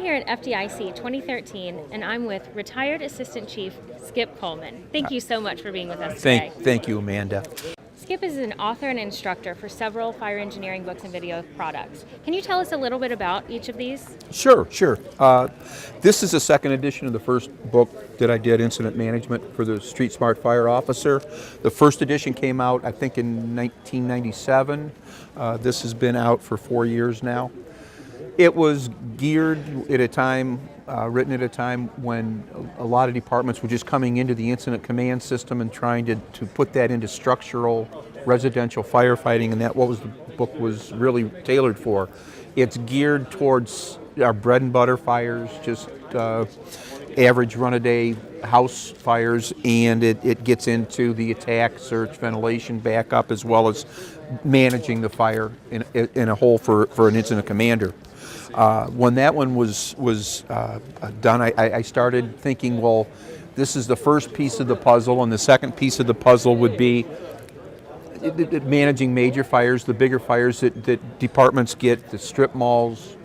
here at FDIC 2013, and I'm with Retired Assistant Chief Skip Coleman. Thank you so much for being with us today. Thank you, Amanda. Skip is an author and instructor for several fire engineering books and video products. Can you tell us a little bit about each of these? Sure. This is the second edition of the first book that I did, Incident Management for the Street Smart Fire Officer. The first edition came out, I think, in 1997. This has been out for 4 years now. It was geared at a time, written at a time when a lot of departments were just coming into the incident command system and trying to put that into structural residential firefighting, and that what was the book was really tailored for. It's geared towards our bread and butter fires, just average run-a-day house fires, and it gets into the attack, search, ventilation, backup, as well as managing the fire in a whole for an incident commander. When that one was done, I started thinking, well, this is the first piece of the puzzle, and the second piece of the puzzle would be managing major fires, the bigger fires that departments get, the strip malls,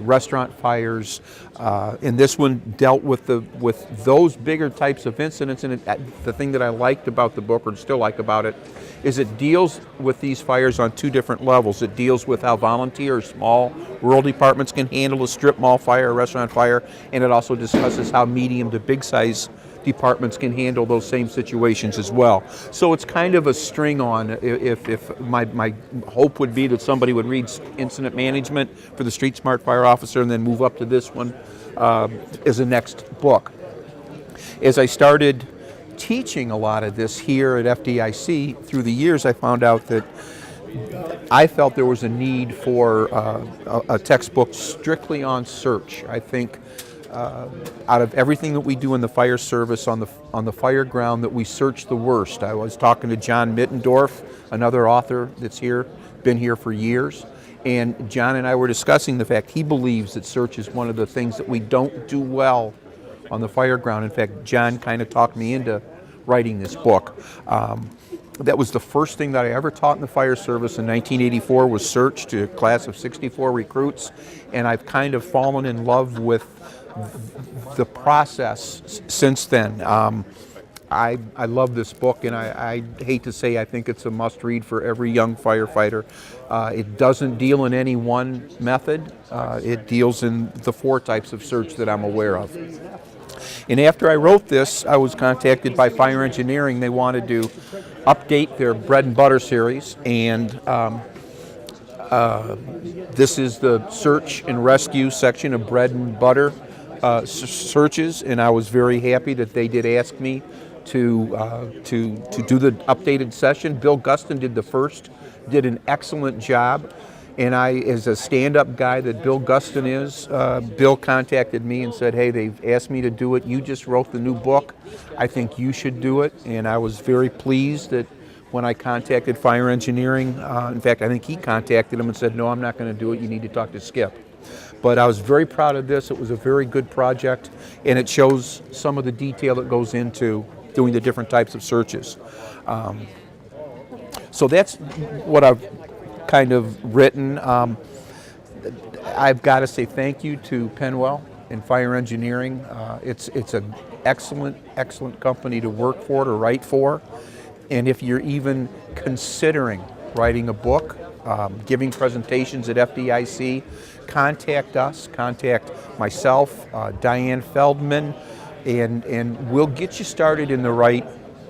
restaurant fires, and this one dealt with those bigger types of incidents. And the thing that I liked about the book, or still like about it, is it deals with these fires on two different levels. It deals with how volunteer or small rural departments can handle a strip mall fire, a restaurant fire, and it also discusses how medium to big size departments can handle those same situations as well. So it's kind of a string on. If my hope would be that somebody would read Incident Management for the Street Smart Fire Officer and then move up to this one as a next book. As I started teaching a lot of this here at FDIC through the years, I found out that I felt there was a need for a textbook strictly on search. I think out of everything that we do in the fire service on the fire ground, that we search the worst. I was talking to John Mittendorf, another author that's here, been here for years, and John and I were discussing the fact he believes that search is one of the things that we don't do well on the fire ground. In fact, John kind of talked me into writing this book. That was the first thing that I ever taught in the fire service in 1984, was search, to a class of 64 recruits, and I've kind of fallen in love with the process since then. I love this book, and I hate to say I think it's a must-read for every young firefighter. It doesn't deal in any one method. It deals in the 4 types of search that I'm aware of. And after I wrote this, I was contacted by Fire Engineering. They wanted to update their Bread and Butter series, and this is the search and rescue section of Bread and Butter searches, and I was very happy that they did ask me to do the updated session. Bill Guston did the first, did an excellent job. And I, as a stand-up guy that Bill Guston is, Bill contacted me and said, hey, they've asked me to do it. You just wrote the new book. I think you should do it. And I was very pleased that when I contacted Fire Engineering, in fact, I think he contacted him and said, no, I'm not going to do it. You need to talk to Skip. But I was very proud of this. It was a very good project, and it shows some of the detail that goes into doing the different types of searches. So that's what I've kind of written. I've got to say thank you to Penwell and Fire Engineering. It's an excellent company to work for, to write for. And if you're even considering writing a book, giving presentations at FDIC, contact us, contact myself, Diane Feldman, and we'll get you started in the right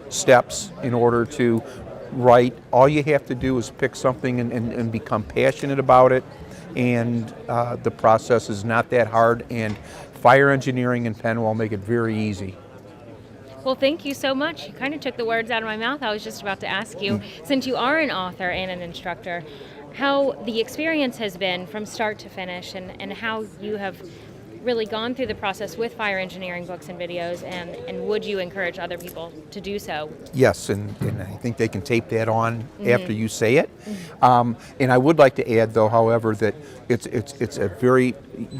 steps in order to write. All you have to do is pick something and become passionate about it, and the process is not that hard, and Fire Engineering and Penwell make it very easy. Well, thank you so much. You kind of took the words out of my mouth. I was just about to ask you, since you are an author and an instructor, how the experience has been from start to finish, and how you have really gone through the process with Fire Engineering books and videos, and would you encourage other people to do so? Yes, and I think they can tape that on after you say it. And I would like to add, though, however, that it's a very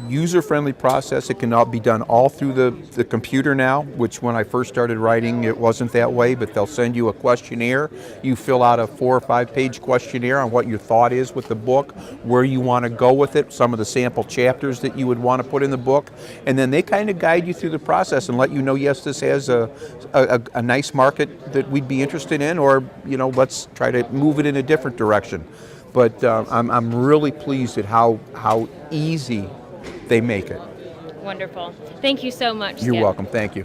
user-friendly process. It can all be done all through the computer now, which when I first started writing, it wasn't that way, but they'll send you a questionnaire. You fill out a 4 or 5 page questionnaire on what your thought is with the book, where you want to go with it, some of the sample chapters that you would want to put in the book. book, and then they kind of guide you through the process and let you know, yes, this has a nice market that we'd be interested in, or let's try to move it in a different direction. But I'm really pleased at how easy they make it. Wonderful. Thank you so much, You're Skip. welcome. Thank you.